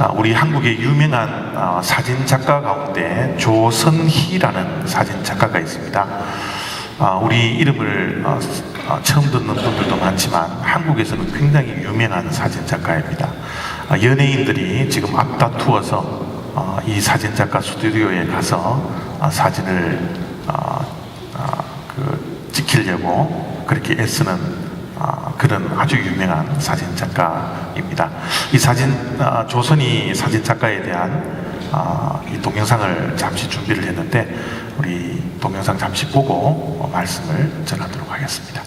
우리 한국의 유명한 사진 작가 가운데 조선희라는 사진 작가가 있습니다. 우리 이름을 처음 듣는 분들도 많지만 한국에서는 굉장히 유명한 사진 작가입니다. 연예인들이 지금 앞다투어서 이 사진 작가 스튜디오에 가서 사진을 찍히려고 그렇게 애쓰는 그런 아주 유명한 사진 작가입니다. 이 조선희 사진 작가에 대한 이 동영상을 잠시 준비를 했는데 우리 동영상 잠시 보고 말씀을 전하도록 하겠습니다.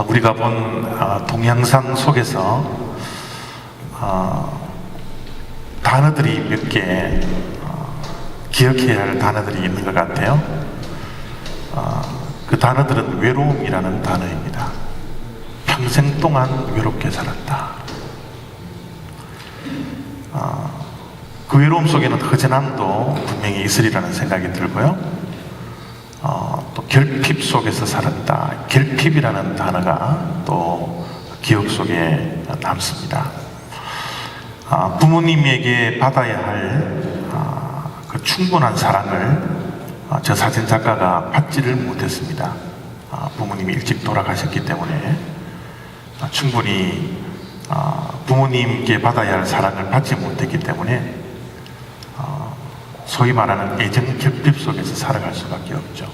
우리가 본 동영상 속에서 단어들이 몇 개 기억해야 할 단어들이 있는 것 같아요. 그 단어들은 외로움이라는 단어입니다. 평생 동안 외롭게 살았다. 그 외로움 속에는 허전함도 분명히 있으리라는 생각이 들고요. 또 결핍 속에서 살았다. 결핍이라는 단어가 또 기억 속에 남습니다. 부모님에게 받아야 할 그 충분한 사랑을 저 사진 작가가 받지를 못했습니다. 부모님이 일찍 돌아가셨기 때문에 충분히 부모님께 받아야 할 사랑을 받지 못했기 때문에 소위 말하는 애정 결핍 속에서 살아갈 수밖에 없죠.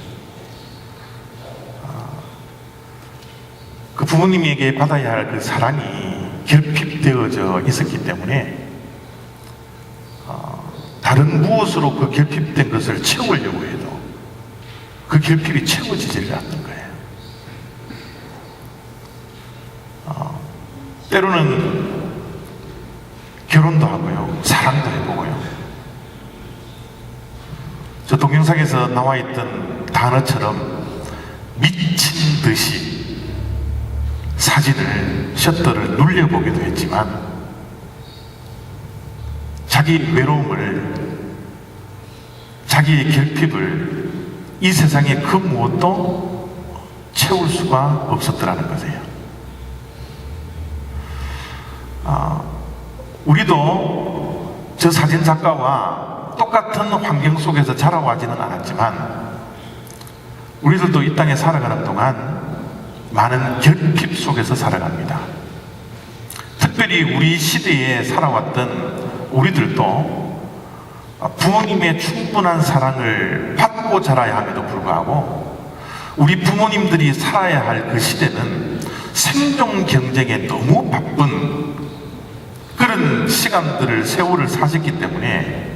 그 부모님에게 받아야 할 그 사랑이 결핍되어져 있었기 때문에 다른 무엇으로 그 결핍된 것을 채우려고 해도 그 결핍이 채워지질 않는 거예요. 때로는 결혼도 하고요, 사랑도 해보고요. 저 동영상에서 나와 있던 단어처럼 미친 듯이 사진을, 셔터를 눌려보기도 했지만 자기 외로움을, 자기의 결핍을 이 세상에 그 무엇도 채울 수가 없었더라는 거예요. 우리도 저 사진 작가와 똑같은 환경 속에서 자라와지는 않았지만 우리들도 이 땅에 살아가는 동안 많은 결핍 속에서 살아갑니다. 특별히 우리 시대에 살아왔던 우리들도 부모님의 충분한 사랑을 받고 자라야 함에도 불구하고 우리 부모님들이 살아야 할 그 시대는 생존 경쟁에 너무 바쁜 그런 시간들을, 세월을 사셨기 때문에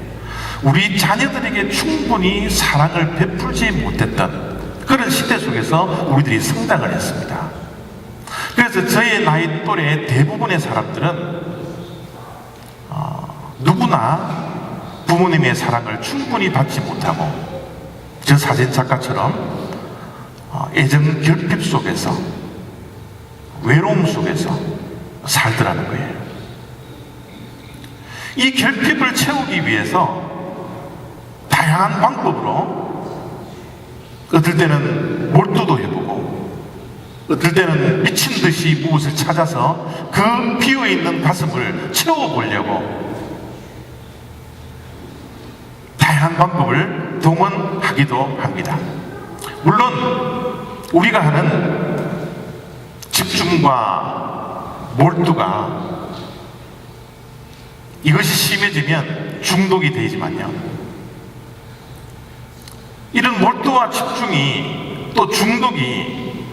우리 자녀들에게 충분히 사랑을 베풀지 못했던 그런 시대 속에서 우리들이 성장을 했습니다. 그래서 저의 나이 또래 대부분의 사람들은 누구나 부모님의 사랑을 충분히 받지 못하고 저 사진 작가처럼 애정 결핍 속에서, 외로움 속에서 살더라는 거예요. 이 결핍을 채우기 위해서 다양한 방법으로 어떨 때는 몰두도 해보고 어떨 때는 미친 듯이 무엇을 찾아서 그 비어있는 가슴을 채워보려고 다양한 방법을 동원하기도 합니다. 물론 우리가 하는 집중과 몰두가 이것이 심해지면 중독이 되지만요, 이런 몰두와 집중이 또 중독이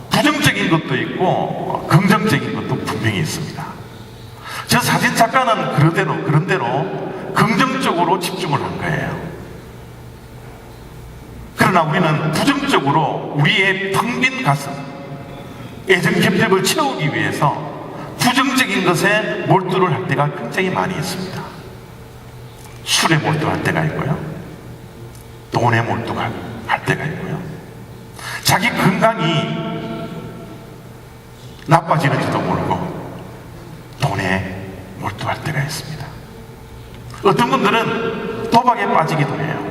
부정적인 것도 있고 긍정적인 것도 분명히 있습니다. 저 사진 작가는 그런 대로 긍정적으로 집중을 한 거예요. 그러나 우리는 부정적으로 우리의 텅 빈 가슴, 애정 결핍을 채우기 위해서 부정적인 것에 몰두를 할 때가 굉장히 많이 있습니다. 술에 몰두할 때가 있고요, 돈에 몰두할 때가 있고요, 자기 건강이 나빠지는지도 모르고 돈에 몰두할 때가 있습니다. 어떤 분들은 도박에 빠지기도 해요.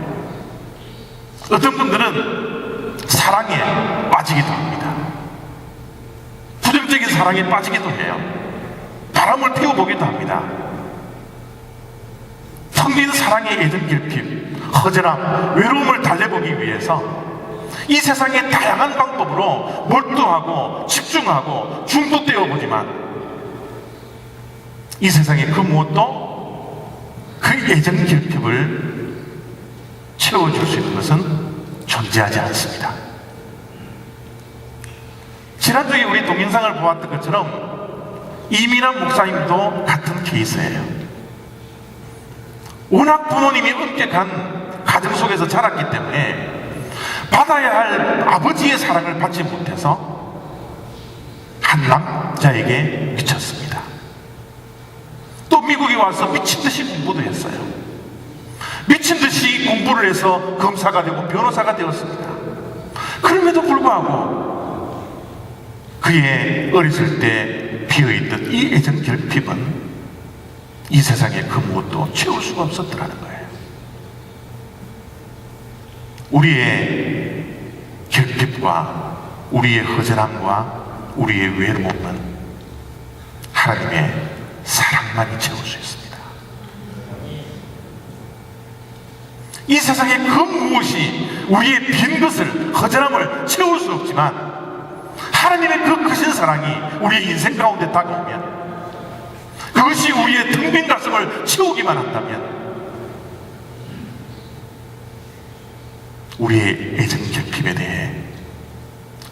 어떤 분들은 사랑에 빠지기도 합니다. 부정적인 사랑에 빠지기도 해요. 바람을 피워보기도 합니다. 텅 빈 사랑의 애정 결핍, 허전함, 외로움을 달래보기 위해서 이 세상의 다양한 방법으로 몰두하고 집중하고 중독되어 보지만 이 세상의 그 무엇도 그 애정 결핍을 채워줄 수 있는 것은 존재하지 않습니다. 지난주에 우리 동영상을 보았던 것처럼 이민환 목사님도 같은 케이스예요. 워낙 부모님이 엄격한 가정 속에서 자랐기 때문에 받아야 할 아버지의 사랑을 받지 못해서 한 남자에게 미쳤습니다. 또 미국에 와서 미친 듯이 공부도 했어요. 미친 듯이 공부를 해서 검사가 되고 변호사가 되었습니다. 그럼에도 불구하고 그의 어렸을 때 비어있던 이 애정 결핍은 이 세상에 그 무엇도 채울 수가 없었더라는 거예요. 우리의 결핍과 우리의 허전함과 우리의 외로움은 하나님의 사랑만이 채울 수 있습니다. 이 세상에 그 무엇이 우리의 빈 것을, 허전함을 채울 수 없지만 하나님의 그 크신 사랑이 우리의 인생 가운데 다가오면, 그것이 우리의 텅 빈 가슴을 채우기만 한다면 우리의 애정 결핍에 대해,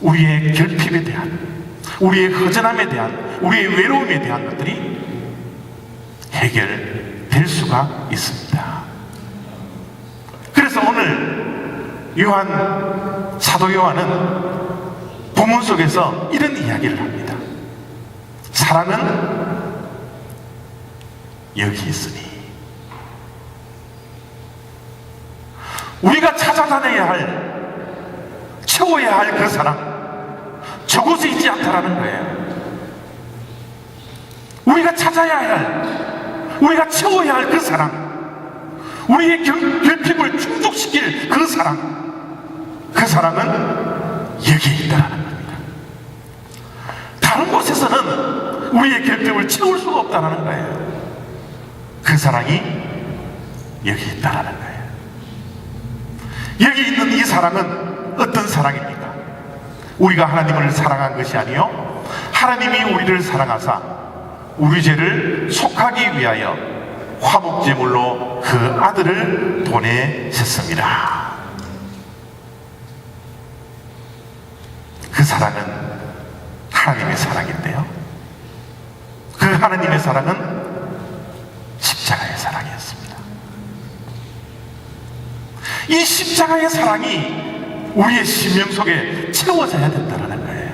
우리의 결핍에 대한, 우리의 허전함에 대한, 우리의 외로움에 대한 것들이 해결될 수가 있습니다. 그래서 오늘 사도 요한은 본문 속에서 이런 이야기를 합니다. 사랑은 여기 있으니. 우리가 찾아다녀야 할, 채워야 할 그 사랑, 저곳에 있지 않다라는 거예요. 우리가 찾아야 할, 우리가 채워야 할 그 사랑, 우리의 결핍을 충족시킬 그 사랑, 그 사랑은 여기에 있다는 겁니다. 다른 곳에서는 우리의 결핍을 채울 수가 없다는 거예요. 그 사랑이 여기 있다는 거예요. 여기 있는 이 사랑은 어떤 사랑입니까? 우리가 하나님을 사랑한 것이 아니요, 하나님이 우리를 사랑하사 우리 죄를 속하기 위하여 화목제물로 그 아들을 보내셨습니다. 그 사랑은 하나님의 사랑인데요, 그 하나님의 사랑은 십자가의 사랑이었습니다. 이 십자가의 사랑이 우리의 심령 속에 채워져야 된다는 거예요.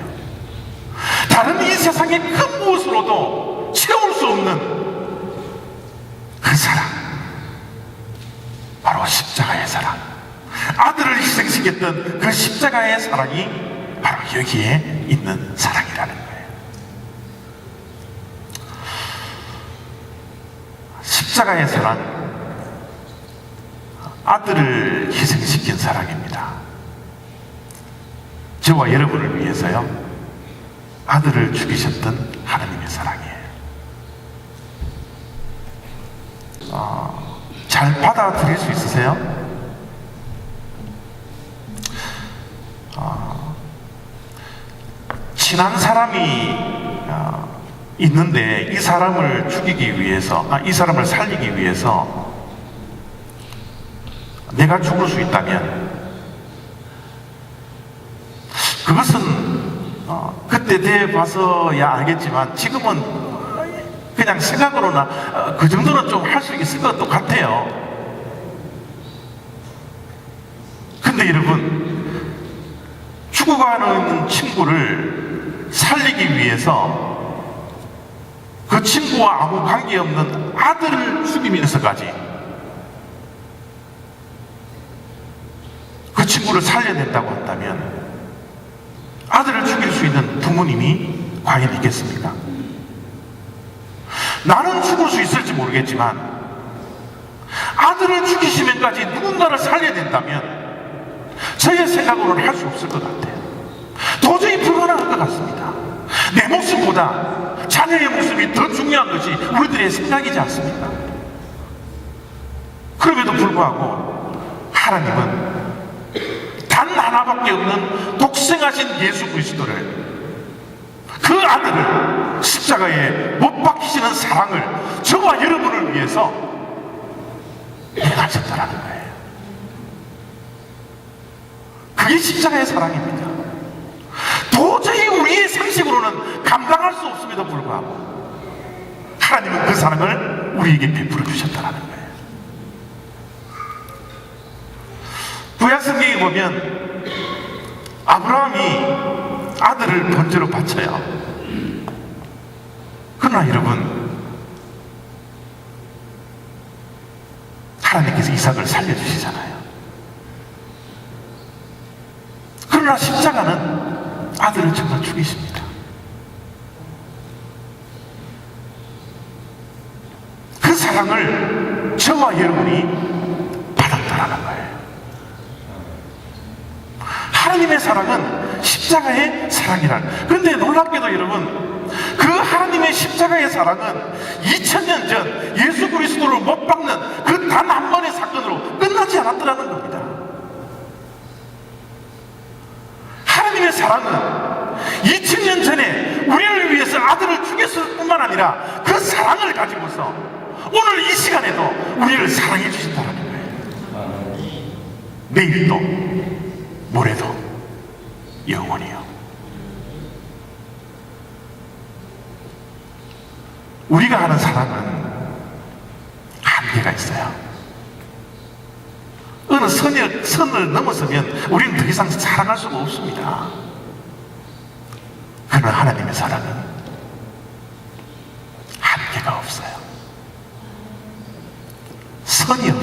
다른 이 세상의 큰 무엇으로도 채울 수 없는 그 사랑, 바로 십자가의 사랑, 아들을 희생시켰던 그 십자가의 사랑이 바로 여기에 있는 사랑이라는 거예요. 십자가의 사랑, 아들을 희생시킨 사랑입니다. 저와 여러분을 위해서요, 아들을 죽이셨던 하나님의 사랑이에요. 잘 받아들일 수 있으세요? 친한 사람이 있는데 이 사람을 죽이기 위해서, 이 사람을 살리기 위해서 내가 죽을 수 있다면, 그것은 그때 돼 봐서야 알겠지만 지금은 그냥 생각으로나 그 정도는 좀 할 수 있을 것도 같아요. 근데 여러분, 죽어가는 친구를 살리기 위해서 그 친구와 아무 관계없는 아들을 죽이면서까지 그 친구를 살려낸다고 한다면 아들을 죽일 수 있는 부모님이 과연 있겠습니까? 나는 죽을 수 있을지 모르겠지만 아들을 죽이시면까지 누군가를 살려낸다면 저의 생각으로는 할 수 없을 것 같아요. 도저히 불가능할 것 같습니다. 내 목숨보다 자녀의 목숨이 더 중요한 것이 우리들의 생각이지 않습니까? 그럼에도 불구하고 하나님은 단 하나밖에 없는 독생하신 예수 그리스도를, 그 아들을 십자가에 못 박히시는 사랑을 저와 여러분을 위해서 행하셨다는 거예요. 그게 십자가의 사랑입니다. 도저히 우리의 상식으로는 감당할 수 없음에도 불구하고 하나님은 그 사랑을 우리에게 베풀어 주셨다는 거예요. 구약 성경에 보면 아브라함이 아들을 번제로 바쳐요. 그러나 여러분, 하나님께서 이삭을 살려주시잖아요. 그러나 십자가는 아들을 정말 죽이십니다. 그 사랑을 저와 여러분이 받았다라는 거예요. 하나님의 사랑은 십자가의 사랑이란. 그런데 놀랍게도 여러분, 그 하나님의 십자가의 사랑은 2000년 전 예수 그리스도를 못 박는 그 단 한 번의 사건으로 끝나지 않았더라는 겁니다. 하나님의 사랑은 2000년 전에 우리를 위해서 아들을 죽였을 뿐만 아니라 그 사랑을 가지고서 오늘 이 시간에도 우리를 사랑해 주신다는 거예요. 내일도 모레도 영원히요. 우리가 하는 사랑은 한계가 있어요. 어느 선을 넘어서면 우리는 더 이상 사랑할 수가 없습니다. 그러나 하나님의 사랑은 한계가 없어요.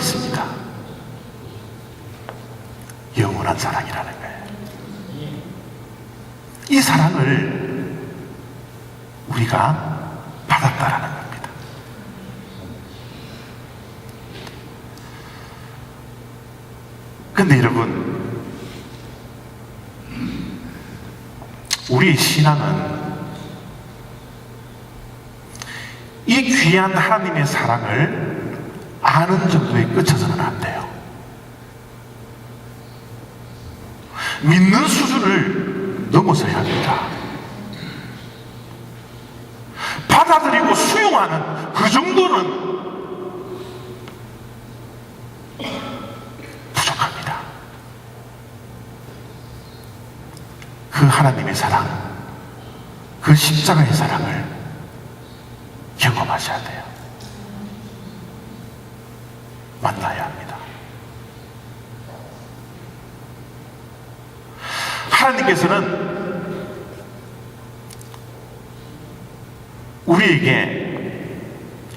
있습니다. 영원한 사랑이라는 거예요. 이 사랑을 우리가 받았다라는 겁니다. 근데 여러분, 우리의 신앙은 이 귀한 하나님의 사랑을 아는 정도에 그쳐서는 안 돼요. 믿는 수준을 넘어서야 합니다. 받아들이고 수용하는 그 정도는 부족합니다. 그 하나님의 사랑, 그 십자가의 사랑을 경험하셔야 돼요. 만나야 합니다. 하나님께서는 우리에게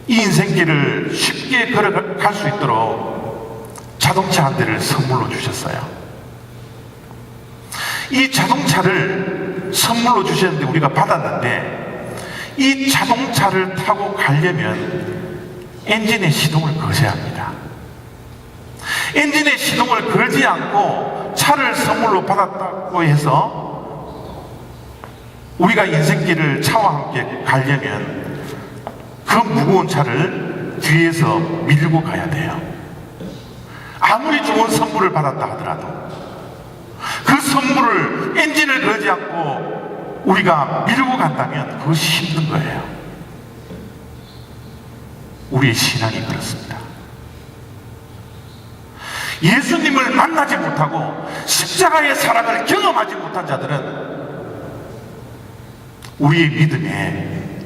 이 인생길을 쉽게 걸어갈 수 있도록 자동차 한 대를 선물로 주셨어요. 이 자동차를 선물로 주셨는데 우리가 받았는데, 이 자동차를 타고 가려면 엔진의 시동을 거셔야 합니다. 엔진의 시동을 걸지 않고 차를 선물로 받았다고 해서 우리가 인생길을 차와 함께 가려면 그 무거운 차를 뒤에서 밀고 가야 돼요. 아무리 좋은 선물을 받았다 하더라도 그 선물을 엔진을 걸지 않고 우리가 밀고 간다면 그것이 힘든 거예요. 우리의 신앙이 그렇습니다. 예수님을 만나지 못하고 십자가의 사랑을 경험하지 못한 자들은 우리의 믿음에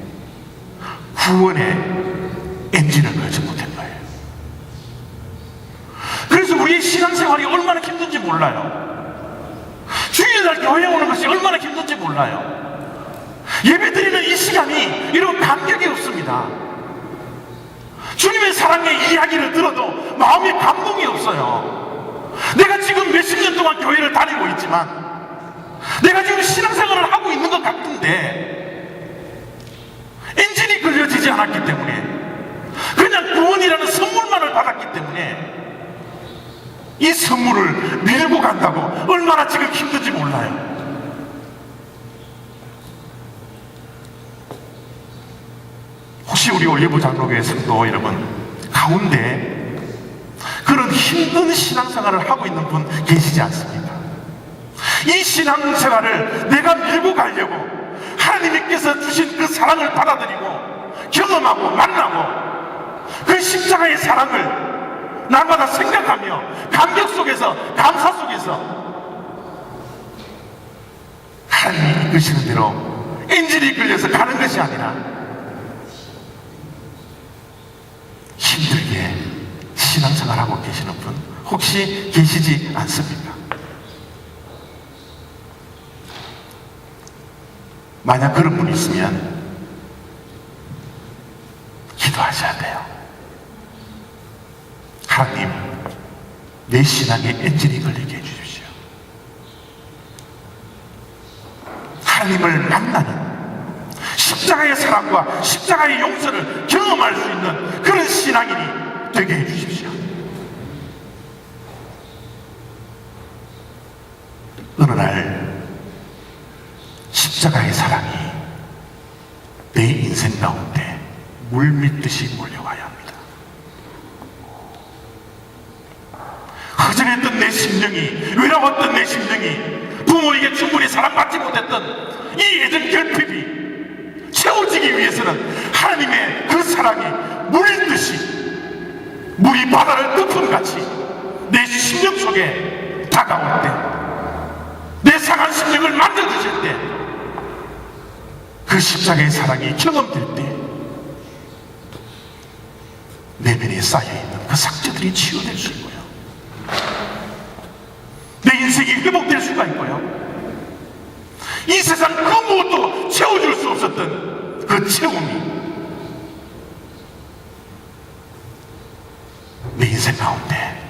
구원의 엔진을 걸지 못한 거예요. 그래서 우리의 신앙생활이 얼마나 힘든지 몰라요. 주일날 교회 오는 것이 얼마나 힘든지 몰라요. 예배드리는 이 시간이 이런 감격이 없습니다. 주님의 사랑의 이야기를 들어도 마음에 감동이 없어요. 내가 지금 몇십 년 동안 교회를 다니고 있지만, 내가 지금 신앙생활을 하고 있는 것 같은데 엔진이 걸려지지 않았기 때문에, 그냥 구원이라는 선물만을 받았기 때문에 이 선물을 밀고 간다고 얼마나 지금 힘든지 몰라요. 혹시 우리 올리브 장로교회 성도 여러분 가운데 그런 힘든 신앙생활을 하고 있는 분 계시지 않습니까? 이 신앙생활을 내가 밀고 가려고 하나님께서 주신 그 사랑을 받아들이고 경험하고 만나고 그 십자가의 사랑을 날마다 생각하며 감격 속에서, 감사 속에서 하나님이 이끄시는 대로 엔진이 끌려서 가는 것이 아니라 힘들게 신앙생활하고 계시는 분 혹시 계시지 않습니까? 만약 그런 분이 있으면 기도하셔야 돼요. 하나님, 내 신앙에 엔진이 걸리게 해주십시오. 하나님을 만나는 십자가의 사랑과 십자가의 용서를 경험할 수 있는 그런 신앙인이 되게 해주십시오. 어느 날 십자가의 사랑이 내 인생 가운데 물밀듯이 몰려와야 합니다. 허전했던 내 심령이, 외로웠던 내 심령이, 부모에게 충분히 사랑받지 못했던 이 애정 결핍이 채워지기 위해서는 하나님의 그 사랑이 물듯이, 물이 바다를 덮음같이 내 심령 속에 다가올 때, 내 상한 심령을 만져주실 때, 그 십자가의 사랑이 경험될 때 내면에 쌓여있는 그 상처들이 치유될 수 있고요, 내 인생이 회복될 수가 있고요, 이 세상 그 무엇도 채워줄 수 없었던 그 채움이 내 인생 가운데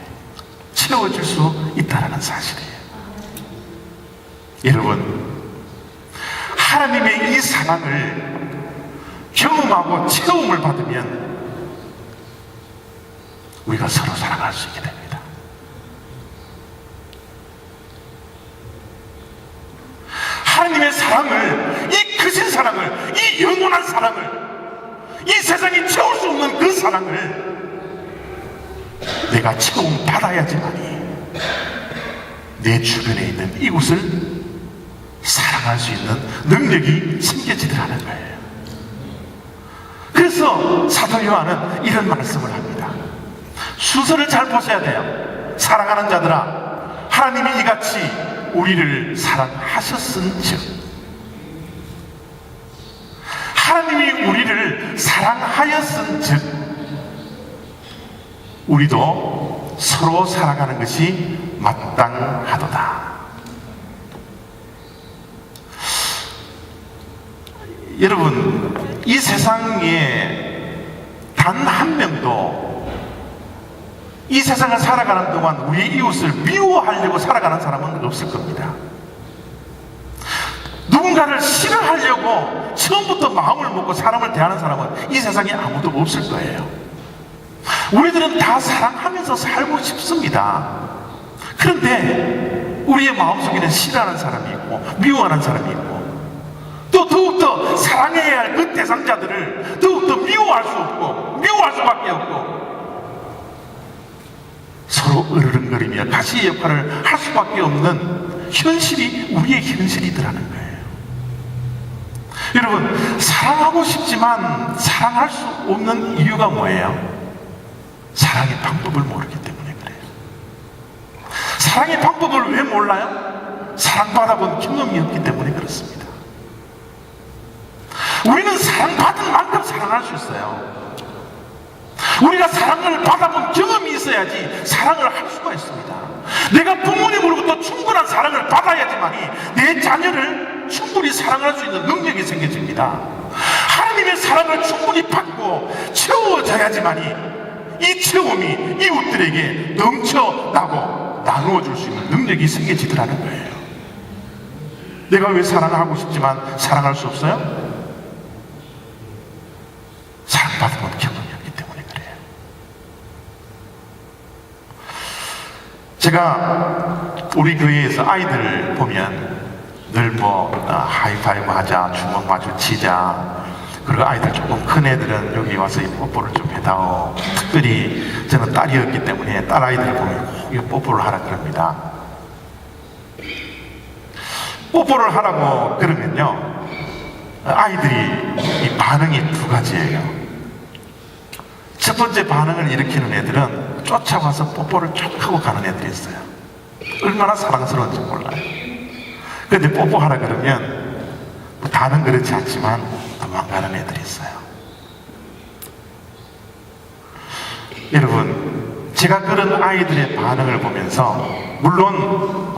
채워질 수 있다는 사실이에요. 여러분, 하나님의 이 사랑을 경험하고 체험을 받으면 우리가 서로 사랑할 수 있게 됩니다. 하나님의 사랑을, 이 크신 사랑을, 이 영원한 사랑을, 이 세상이 채울 수 없는 그 사랑을 내가 체험 받아야지만이 내 주변에 있는 이웃을 사랑할 수 있는 능력이 생겨지더라는 거예요. 그래서 사도 요한은 이런 말씀을 합니다. 순서를 잘 보셔야 돼요. 사랑하는 자들아, 하나님이 이같이 우리를 사랑하셨은즉, 하나님이 우리를 사랑하였은즉 우리도 서로 사랑하는 것이 마땅하도다. 여러분, 이 세상에 단 한 명도 이 세상을 살아가는 동안 우리의 이웃을 미워하려고 살아가는 사람은 없을 겁니다. 누군가를 싫어하려고 처음부터 마음을 먹고 사람을 대하는 사람은 이 세상에 아무도 없을 거예요. 우리들은 다 사랑하면서 살고 싶습니다. 그런데 우리의 마음속에는 싫어하는 사람이 있고 미워하는 사람이 있고, 또 더욱더 사랑해야 할 그 대상자들을 더욱더 미워할 수 없고 미워할 수밖에 없고 서로 으르렁거리며 가시의 역할을 할 수밖에 없는 현실이 우리의 현실이더라는 거예요. 여러분, 사랑하고 싶지만 사랑할 수 없는 이유가 뭐예요? 사랑의 방법을 모르기 때문에 그래요. 사랑의 방법을 왜 몰라요? 사랑받아본 경험이 없기 때문에 그렇습니다. 우리는 사랑받은 만큼 사랑할 수 있어요. 우리가 사랑을 받아본 경험이 있어야지 사랑을 할 수가 있습니다. 내가 부모님으로부터 충분한 사랑을 받아야지만이 내 자녀를 충분히 사랑할 수 있는 능력이 생겨집니다. 하나님의 사랑을 충분히 받고 채워져야지만이 이 체험이 이웃들에게 넘쳐나고 나누어줄 수 있는 능력이 생겨지더라는 거예요. 내가 왜 사랑을 하고 싶지만 사랑할 수 없어요? 사랑받은 경험이 없기 때문에 그래요. 제가 우리 교회에서 아이들 보면 늘 하이파이브 하자, 주먹 마주치자, 그리고 아이들 조금 큰 애들은 여기 와서 이 뽀뽀를 좀 해다오. 특별히 저는 딸이었기 때문에 딸 아이들을 보면 꼭 뽀뽀를 하라 그럽니다. 뽀뽀를 하라고 그러면요, 아이들이 이 반응이 두 가지예요. 첫 번째 반응을 일으키는 애들은 쫓아와서 뽀뽀를 쭉 하고 가는 애들이 있어요. 얼마나 사랑스러운지 몰라요. 그런데 뽀뽀하라 그러면 다는 그렇지 않지만 도망가는 애들이 있어요. 여러분, 제가 그런 아이들의 반응을 보면서 물론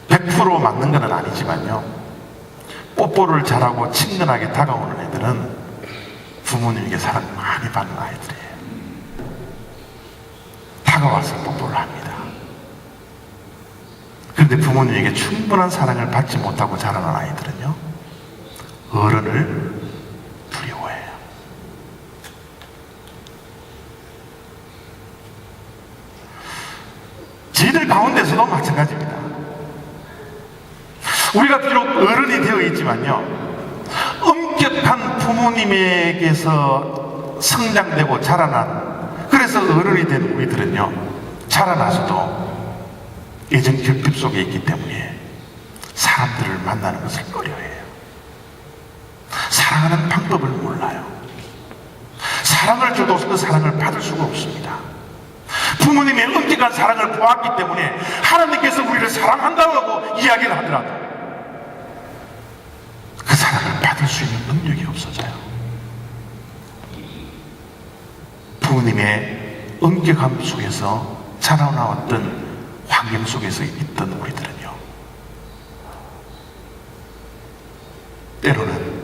100% 맞는 건 아니지만요, 뽀뽀를 잘하고 친근하게 다가오는 애들은 부모님에게 사랑을 많이 받는 아이들이에요. 다가와서 뽀뽀를 합니다. 그런데 부모님에게 충분한 사랑을 받지 못하고 자라는 아이들은요, 어른을 두려워해요. 저희들 가운데서도 마찬가지입니다. 우리가 비록 어른이 되어 있지만요, 엄격한 부모님에게서 성장되고 자라난, 그래서 어른이 된 우리들은요, 자라나서도 애정 결핍 속에 있기 때문에 사람들을 만나는 것을 꺼려해요. 사랑하는 방법을 몰라요. 사랑을 줘도 그 사랑을 받을 수가 없습니다. 부모님의 엄격한 사랑을 보았기 때문에 하나님께서 우리를 사랑한다고 이야기를 하더라도 그 사랑을 받을 수 있는 능력이 없어져요. 부모님의 엄격함 속에서 자라나왔던 환경 속에서 있던 우리들은요, 때로는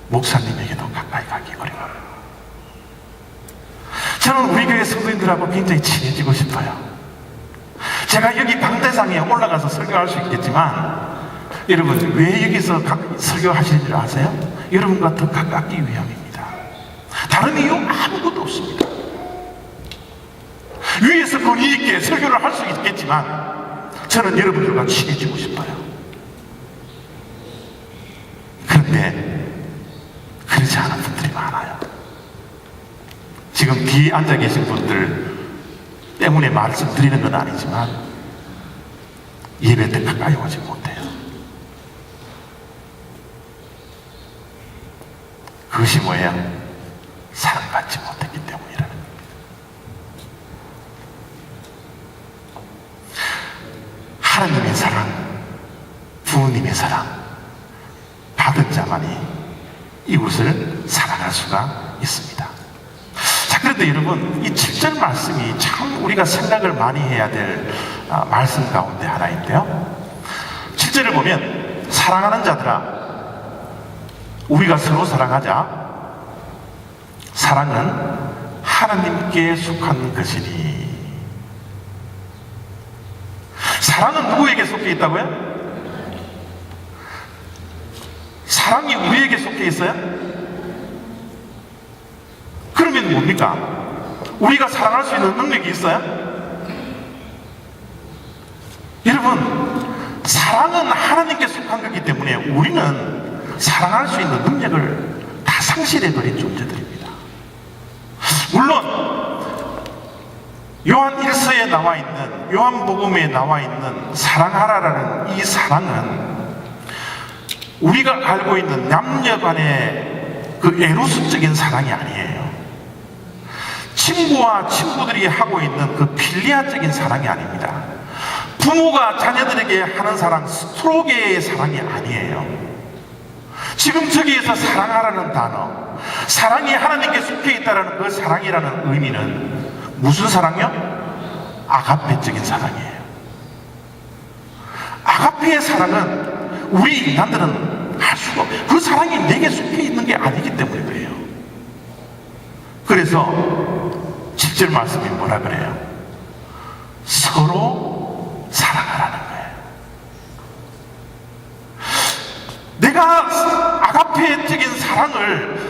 목사님에게도 가까이 가기 어려워요. 저는 우리 교회 성도님들하고 굉장히 친해지고 싶어요. 제가 여기 강대상에 올라가서 설교할 수 있겠지만 여러분 왜 여기서 설교하시는 줄 아세요? 여러분과 더 가깝기 위함입니다. 다른 이유 아무것도 없습니다. 위에서 권위 있게 설교를 할 수 있겠지만 저는 여러분들과 친해지고 싶어요. 그런데 그렇지 않은 분들이 많아요. 지금 뒤에 앉아 계신 분들 때문에 말씀드리는 건 아니지만 예배 때 가까이 오지 못해요. 그것이 뭐예요? 사랑받지 못했기 때문이라는 거예요. 하나님의 사랑, 부모님의 사랑 받은 자만이 이웃을 사랑할 수가 있습니다. 자, 그런데 여러분 이 7절 말씀이 참 우리가 생각을 많이 해야 될 말씀 가운데 하나인데요, 7절을 보면 사랑하는 자들아 우리가 서로 사랑하자. 사랑은 하나님께 속한 것이니. 사랑은 누구에게 속해 있다고요? 사랑이 우리에게 속해 있어요? 그러면 뭡니까? 우리가 사랑할 수 있는 능력이 있어요? 여러분, 사랑은 하나님께 속한 거기 때문에 우리는 사랑할 수 있는 능력을 다 상실해버린 존재들입니다. 물론 요한 1서에 나와 있는, 요한복음에 나와 있는 사랑하라라는 이 사랑은 우리가 알고 있는 남녀간의 그 에로스적인 사랑이 아니에요. 친구와 친구들이 하고 있는 그 필리아적인 사랑이 아닙니다. 부모가 자녀들에게 하는 사랑, 스트로게의 사랑이 아니에요. 지금 저기에서 사랑하라는 단어, 사랑이 하나님께 속해 있다는 그 사랑이라는 의미는 무슨 사랑이요? 아가페적인 사랑이에요. 아가페의 사랑은 우리 인간들은 할 수가 없어요. 그 사랑이 내게 속해 있는 게 아니기 때문에 그래요. 그래서 7절 말씀이 뭐라 그래요? 서로 사랑하라는 거예요. 내가 아가페적인 사랑을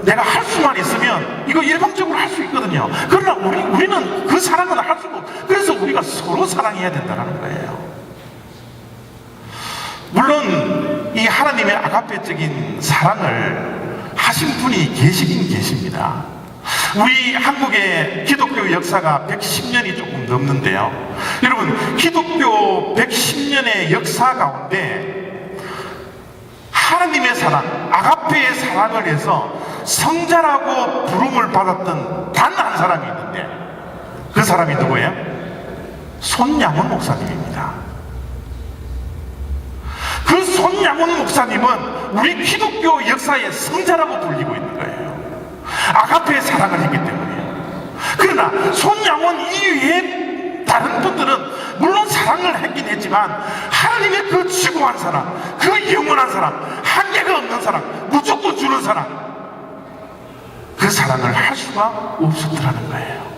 내가 할 수만 있으면 이거 일방적으로 할 수 있거든요. 그러나 우리는 그 사랑은 할 수가 없어요. 그래서 우리가 서로 사랑해야 된다는 거예요. 물론 이 하나님의 아가페적인 사랑을 하신 분이 계시긴 계십니다. 우리 한국의 기독교 역사가 110년이 조금 넘는데요, 여러분 기독교 110년의 역사 가운데 하나님의 사랑, 아가페의 사랑을 해서 성자라고 부름을 받았던 단 한 사람이 있는데 그 사람이 누구예요? 손양원 목사님입니다. 그 손양원 목사님은 우리 기독교 역사의 성자라고 불리고 있는 거예요. 아가페의 사랑을 했기 때문이에요. 그러나 손양원 이외에 다른 분들은 물론 사랑을 했긴 했지만 하나님의 그 지고한 사랑, 그 영원한 사랑, 한계가 없는 사랑, 무조건 주는 사랑, 그 사랑을 할 수가 없었더라는 거예요.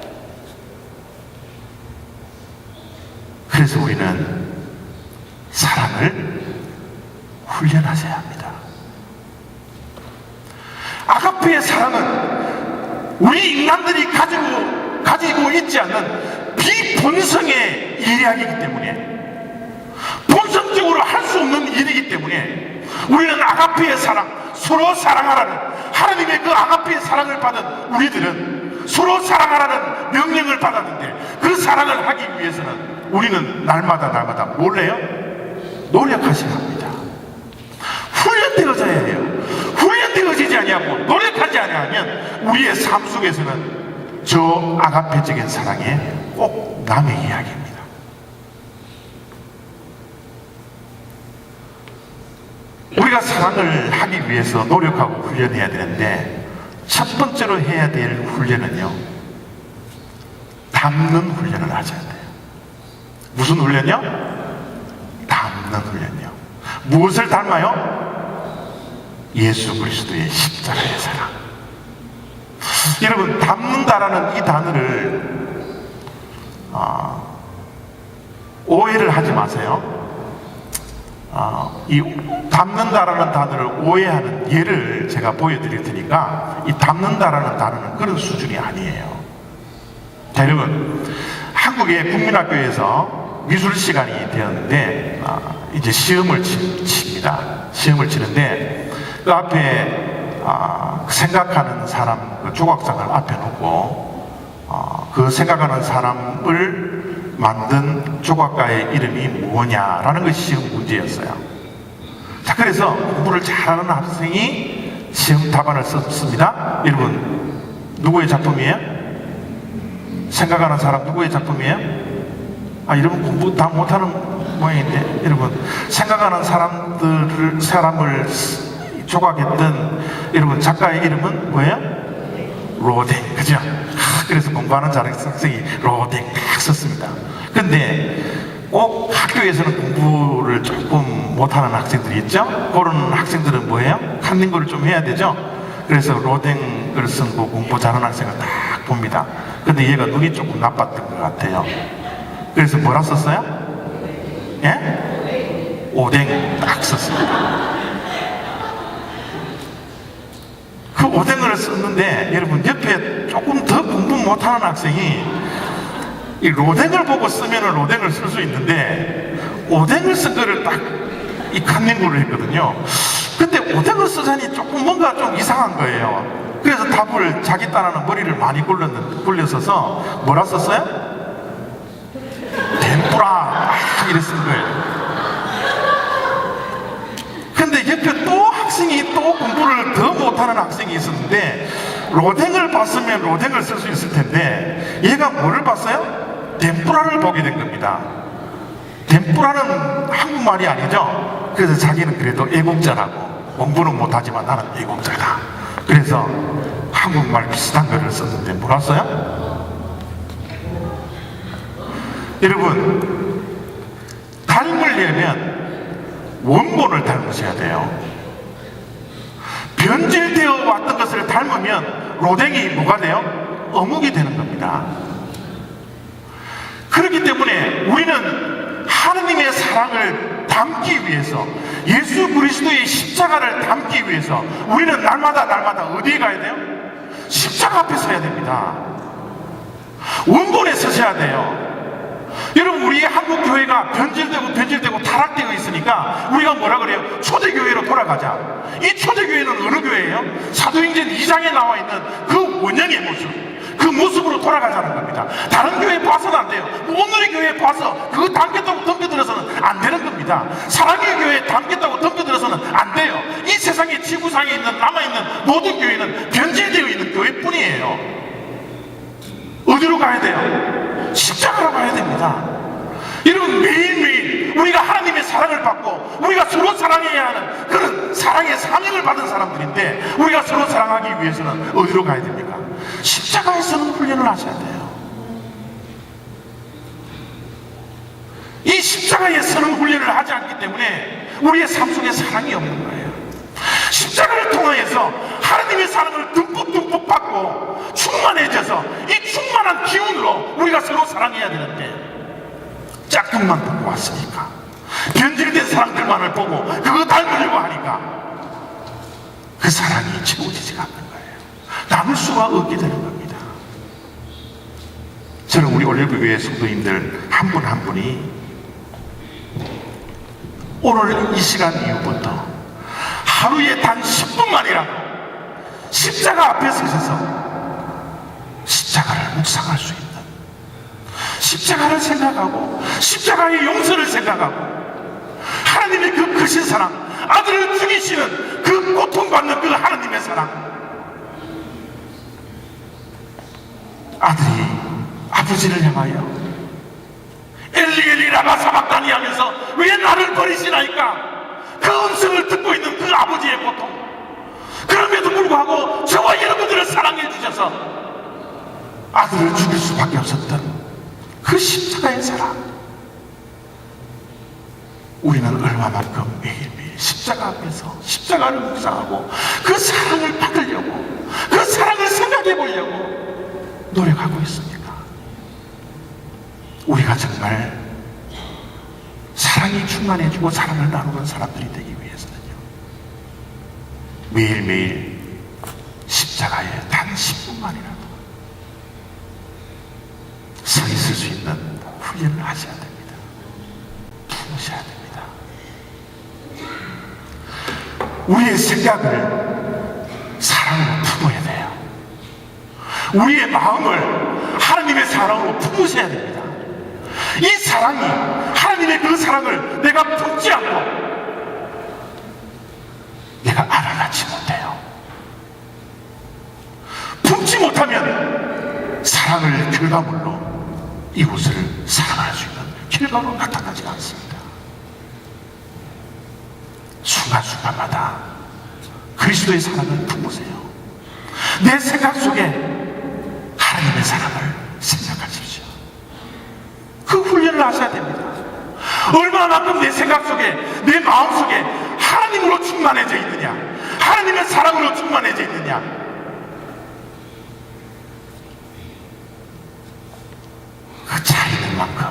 그래서 우리는 사랑을 훈련하셔야 합니다. 아가페의 사랑은 우리 인간들이 가지고 있지 않는 비본성의 이야기이기 때문에, 본성적으로 할 수 없는 일이기 때문에 우리는 아가페의 사랑, 서로 사랑하라는 하나님의 그 아가페의 사랑을 받은 우리들은 서로 사랑하라는 명령을 받았는데, 그 사랑을 하기 위해서는 우리는 날마다 뭘 해요? 노력하셔야 합니다. 훈련되어져야 해요. 훈련되어지지 아니하고 노력하지 아니하면 우리의 삶 속에서는 저 아가페적인 사랑에 꼭 남의 이야기입니다. 우리가 사랑을 하기 위해서 노력하고 훈련해야 되는데, 첫 번째로 해야 될 훈련은요, 닮는 훈련을 하셔야 돼요. 무슨 훈련이요? 닮는 훈련이요. 무엇을 닮아요? 예수 그리스도의 십자가의 사랑. 여러분, 닮는다라는 이 단어를 오해를 하지 마세요. 이 닮는다라는 단어를 오해하는 예를 제가 보여드릴 테니까, 이 닮는다라는 단어는 그런 수준이 아니에요. 자, 여러분, 한국의 국민학교에서 미술 시간이 되었는데 이제 시험을 칩니다. 시험을 치는데 그 앞에 생각하는 사람, 그 조각상을 앞에 놓고 그 생각하는 사람을 만든 조각가의 이름이 뭐냐라는 것이 시험 문제였어요. 자, 그래서 공부를 잘하는 학생이 시험 답안을 썼습니다. 여러분, 누구의 작품이에요? 생각하는 사람 누구의 작품이에요? 여러분 공부 다 못하는 모양인데, 여러분, 생각하는 사람을 조각했던 여러분 작가의 이름은 뭐예요? 로댕, 그죠? 그래서 공부하는 학생이 로댕 딱 썼습니다. 근데 꼭 학교에서는 공부를 조금 못하는 학생들이 있죠? 그런 학생들은 뭐예요? 칸닝 거를 좀 해야 되죠? 그래서 로댕 글을 쓴 거 공부 잘하는 학생을 딱 봅니다. 근데 얘가 눈이 조금 나빴던 것 같아요. 그래서 뭐라 썼어요? 예? 오뎅 딱 썼습니다. 그 오뎅을 썼는데, 여러분, 옆에 조금 더 공부 못하는 학생이 이 로댕을 보고 쓰면 로댕을 쓸 수 있는데 오뎅을 쓴 거를 딱 이 칸닝구를 했거든요. 근데 오뎅을 쓰자니 조금 뭔가 좀 이상한 거예요. 그래서 답을 자기 딴에는 머리를 많이 굴렸어서 뭐라 썼어요? 덴뿌라 이래 쓴 거예요. 근데 옆에 또 학생이 또 공부를 더 못하는 학생이 있었는데 로댕을 봤으면 로댕을 쓸 수 있을 텐데 얘가 뭐를 봤어요? 덴뿌라를 보게 된 겁니다. 덴뿌라는 한국말이 아니죠. 그래서 자기는 그래도 애국자라고, 공부는 못하지만 나는 애국자다. 그래서 한국말 비슷한 글을 썼는데 뭐라 써요? 여러분, 닮으려면 원본을 닮으셔야 돼요. 변질되어 왔던 것을 닮으면 로댕이 뭐가 돼요? 어묵이 되는 겁니다. 그렇기 때문에 우리는 하느님의 사랑을 담기 위해서, 예수 그리스도의 십자가를 담기 위해서 우리는 날마다 어디에 가야 돼요? 십자가 앞에 서야 됩니다. 원본에 서셔야 돼요. 여러분, 우리 한국 교회가 변질되고 타락되어 있으니까 우리가 뭐라 그래요? 초대교회로 돌아가자. 이 초대교회는 어느 교회예요? 사도행전 2장에 나와 있는 그 원형의 모습, 그 모습으로 돌아가자는 겁니다. 다른 교회 봐서는 안 돼요. 오늘의 교회 봐서 그거 담겠다고 덤벼들어서는 안 되는 겁니다. 사랑의 교회에 담겠다고 덤벼들어서는 안 돼요. 이 세상의 지구상에 있는 남아있는 모든 교회는 변질되어 있는 교회뿐이에요. 어디로 가야 돼요? 십자가로 가야 됩니다. 여러분, 매일매일 우리가 하나님의 사랑을 받고 우리가 서로 사랑해야 하는 그런 사랑의 사명을 받은 사람들인데, 우리가 서로 사랑하기 위해서는 어디로 가야 됩니까? 십자가에서는 훈련을 하셔야 돼요. 이 십자가에 서는 훈련을 하지 않기 때문에 우리의 삶 속에 사랑이 없는 거예요. 십자가를 통하여서 하나님의 사랑을 듬뿍 받고 충만해져서 이 충만한 기운으로 우리가 서로 사랑해야 되는데, 짝꿍만 보고 왔으니까, 변질된 사람들만을 보고 그거 닮으려고 하니까 그 사랑이 채워지지가 않는 거예요. 나눌 수가 없게 되는 겁니다. 저는 우리 올리브교회 성도님들 한 분 한 분이 오늘 이 시간 이후부터 하루에 단 10분만이라도 십자가 앞에 서셔서 십자가를 묵상할 수 있는, 십자가를 생각하고 십자가의 용서를 생각하고 하나님의 그 크신 사랑, 아들을 죽이시는 그 고통받는 그 하나님의 사랑, 아들이 아버지를 향하여 엘리 엘리 라마 사박다니 하면서 왜 나를 버리시나이까, 그 음성을 듣고 있는 그 아버지의 고통, 그럼에도 불구하고 저와 여러분들을 사랑해 주셔서 아들을 죽일 수밖에 없었던 그 십자가의 사랑, 우리는 얼마만큼 매일매일 십자가 앞에서 십자가를 묵상하고 그 사랑을 받으려고, 그 사랑을 생각해 어떻게 보려고 노력하고 있습니까? 우리가 정말 사랑이 충만해지고 사랑을 나누는 사람들이 되기 위해서는요, 매일매일 십자가에 단 10분만이라도 서 있을 수 있는 훈련을 하셔야 됩니다. 품으셔야 됩니다. 우리의 생각을 사랑으로 품어야 돼요. 우리의 마음을 하나님의 사랑으로 품으셔야 됩니다. 이 사랑이, 하나님의 그 사랑을 내가 품지 않고 내가 알아가지 못해요. 품지 못하면 사랑을 결과물로 이곳을 사랑할 수 있는 결과로 나타나지 않습니다. 순간순간마다 그리스도의 사랑을 품으세요. 내 생각 속에 하나님의 사랑을 생각하십시오. 그 훈련을 하셔야 됩니다. 얼마만큼 내 생각 속에, 내 마음 속에 하나님으로 충만해져 있느냐, 하나님의 사랑으로 충만해져 있느냐, 그 차이는 만큼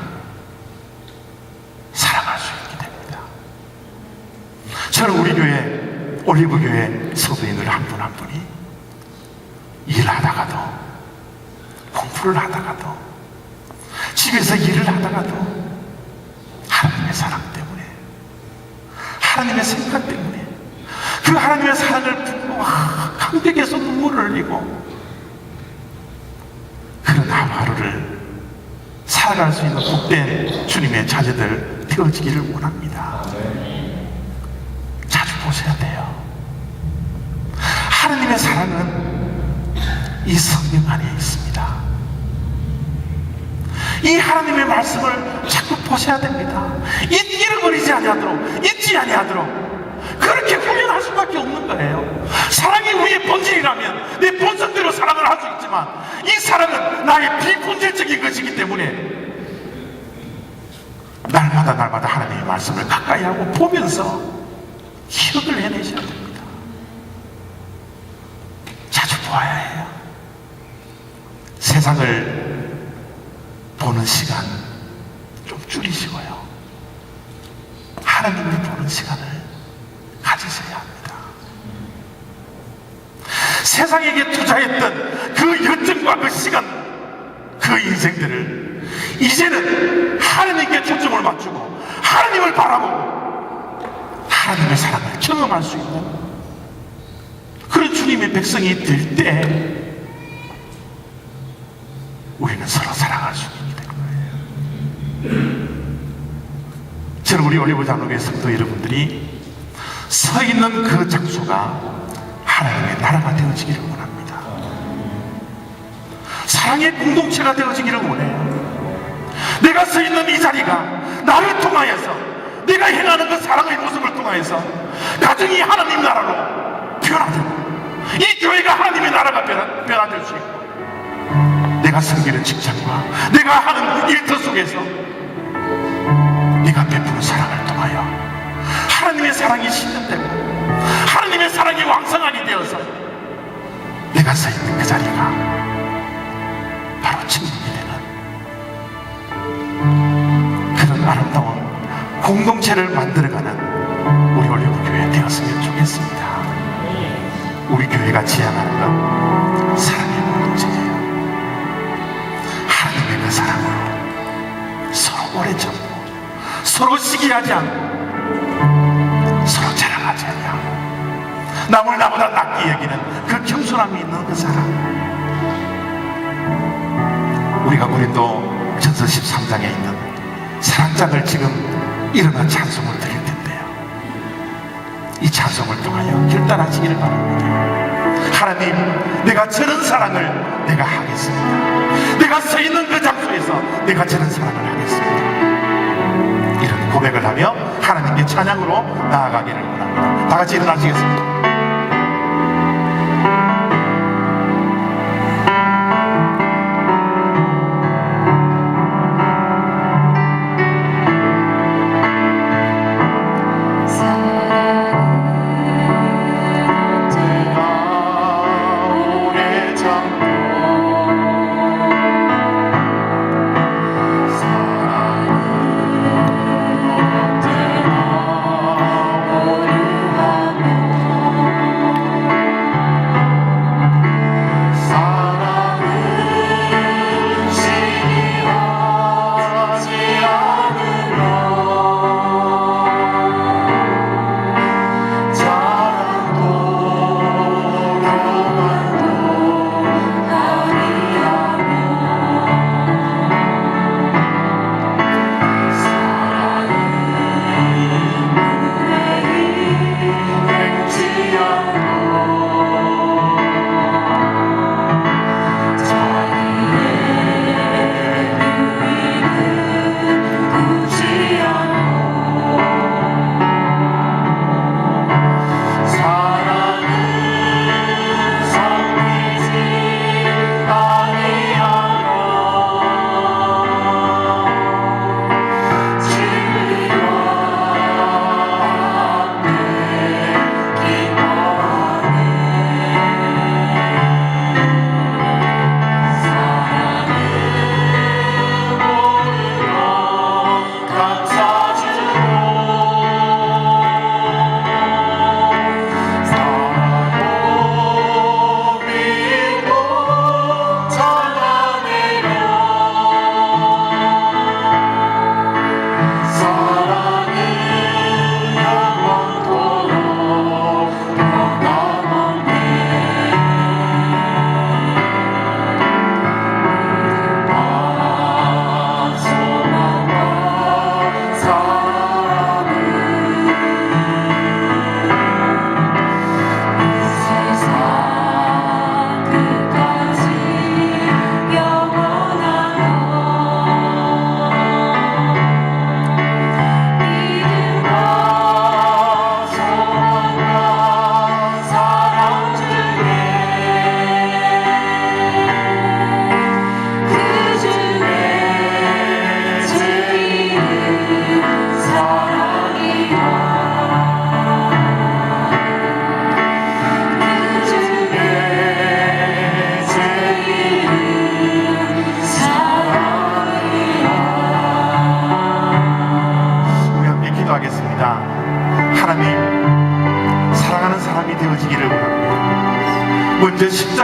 사랑할 수 있게 됩니다. 저는 우리 교회, 올리브교회 성도인들 한 분 한 분이 일을 하다가도, 공부를 하다가도, 집에서 일을 하다가도 하나님의 사랑 때문에, 하나님의 생각 때문에, 그 하나님의 사랑을 품고 강백에서 눈물을 흘리고 그런 하루하루를 살아갈 수 있는 복된 주님의 자녀들 되어지기를 원합니다. 자주 보셔야 돼요. 하나님의 사랑은 이 성경 안에 있습니다. 이 하나님의 말씀을 자꾸 보셔야 됩니다. 잃어버리지 아니하도록, 잊지 아니하도록 그렇게 훈련할 수밖에 없는 거예요. 사랑이 우리의 본질이라면 내 본성대로 사랑을 할 수 있지만, 이 사랑은 나의 비본질적인 것이기 때문에 날마다 하나님의 말씀을 가까이 하고 보면서 기억을 해내셔야 됩니다. 자주 보아야 해요. 세상을 보는 시간 좀 줄이시고요, 하나님을 보는 시간을 가지셔야 합니다. 세상에게 투자했던 그 열정과 그 시간, 그 인생들을 이제는 하나님께 초점을 맞추고 하나님을 바라보고 하나님의 사랑을 경험할 수 있는 그런 주님의 백성이 될 때 우리는 서로 사랑할 수 있게 될 거예요. 저는 우리 올리브 장로교회 성도 여러분들이 서 있는 그 장소가 하나님의 나라가 되어지기를 원합니다. 사랑의 공동체가 되어지기를 원해요. 내가 서 있는 이 자리가 나를 통하여서, 내가 행하는 그 사랑의 모습을 통하여서 가정이 하나님 나라로 변화되고, 이 교회가 하나님의 나라가 변화될 수 있고, 내가 섬기는 직장과 내가 하는 일터 속에서 내가 베푸는 사랑을 통하여 하나님의 사랑이 실현되고 하나님의 사랑이 왕성하게 되어서 내가 서 있는 그 자리가 바로 천국이 되는 그런 아름다운 공동체를 만들어가는 우리 올리브교회 되었으면 좋겠습니다. 우리 교회가 지향하는 건 사랑의 공동체예요. 하나님의 그 사랑으로 서로 오래 참고, 서로 시기하지 않고, 서로 자랑하지 않고, 남을 나보다 낫게 여기는 그 겸손함이 있는 그 사랑. 우리가 고린도 전서 13장에 있는 사랑장을 지금 일어나 찬송을 드릴 텐데요, 이 찬송을 통하여 결단하시기를 바랍니다. 하나님, 내가 저런 사랑을 내가 하겠습니다. 내가 서 있는 그 장소에서 내가 저런 사랑을 하겠습니다. 이런 고백을 하며 하나님께 찬양으로 나아가기를 원합니다. 다 같이 일어나시겠습니다. 사랑은 언제나 오래 참고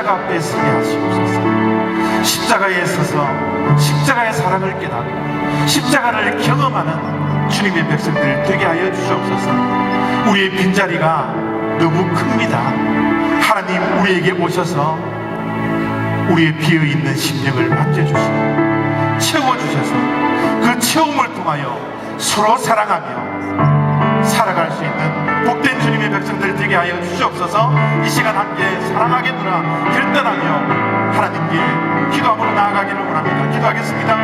십자가 앞에 서게 하시옵소서. 십자가에 서서 십자가의 사랑을 깨닫고 십자가를 경험하는 주님의 백성들 되게 하여 주시옵소서. 우리의 빈자리가 너무 큽니다. 하나님, 우리에게 오셔서 우리의 비어있는 심령을 만져주시고 채워주셔서 그 채움을 통하여 서로 사랑하며 살아갈 수 있는 복된 주님의 백성들 되게 하여 주시옵소서. 이 시간 함께 사랑하겠노라 결단하며 하나님께 기도함으로 나아가기를 원합니다. 기도하겠습니다.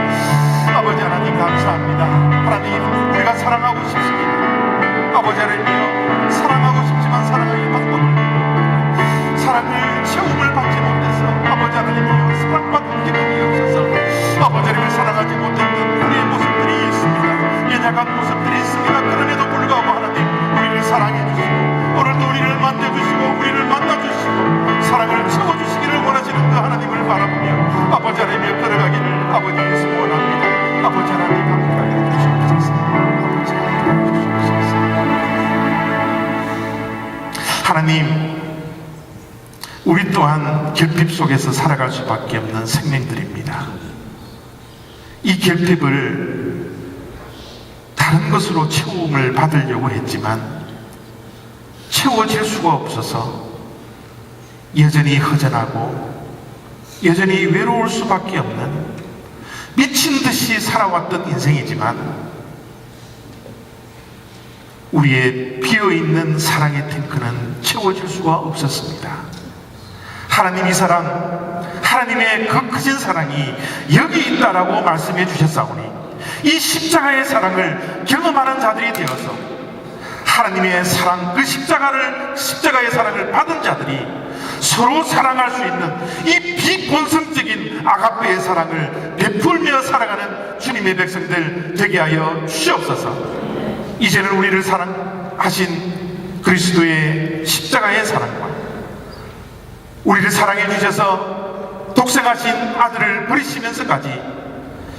아버지 하나님, 감사합니다. 하나님, 우리가 사랑하고 싶습니다. 아버지 하나님, 사랑하고 싶지만 사랑하기 방법을, 사랑을 채움을 받지 못해서 아버지 하나님이여 사랑받는 기분이 없어서 아버지 하나님을 사랑하지 못했던 우리의 모습들이 있습니다. 연약한 모습들이 있습니다. 그럼에도 불구하고 하나님, 우리를 사랑해 주시고 오늘도 우리를 만져주시고 우리를 만나주시고 사랑을 채워주시기를 원하시는 그 하나님을 바라보며 아버지 하나님의 걸어가기를 아버지 예수 원합니다. 아버지 하나님, 함께하여 주시옵소서. 아버지 하나님 주시옵소서. 하나님, 우리 또한 결핍 속에서 살아갈 수밖에 없는 생명들입니다. 이 결핍을 다른 것으로 채움을 받으려고 했지만 채워질 수가 없어서 여전히 허전하고 여전히 외로울 수밖에 없는 미친 듯이 살아왔던 인생이지만 우리의 비어있는 사랑의 탱크는 채워질 수가 없었습니다. 하나님, 이 사랑, 하나님의 그 크신 사랑이 여기 있다라고 말씀해 주셨사오니 이 십자가의 사랑을 경험하는 자들이 되어서 하나님의 사랑, 그 십자가의 사랑을 받은 자들이 서로 사랑할 수 있는 이 비본성적인 아가페의 사랑을 베풀며 살아가는 주님의 백성들 되게 하여 주시옵소서. 이제는 우리를 사랑하신 그리스도의 십자가의 사랑과 우리를 사랑해 주셔서 독생하신 아들을 버리시면서까지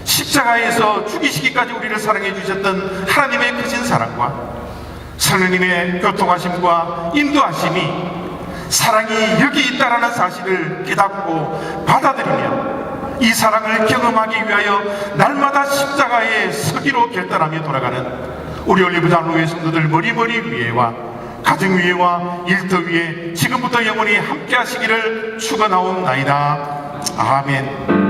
십자가에서 죽이시기까지 우리를 사랑해 주셨던 하나님의 크신 사랑과 성령님의 교통하심과 인도하심이 사랑이 여기 있다라는 사실을 깨닫고 받아들이며 이 사랑을 경험하기 위하여 날마다 십자가에 서기로 결단하며 돌아가는 우리 올리브장로회 성도들 머리머리 위에와 가정 위에와 일터 위에 지금부터 영원히 함께 하시기를 축원하옵나이다. 아멘.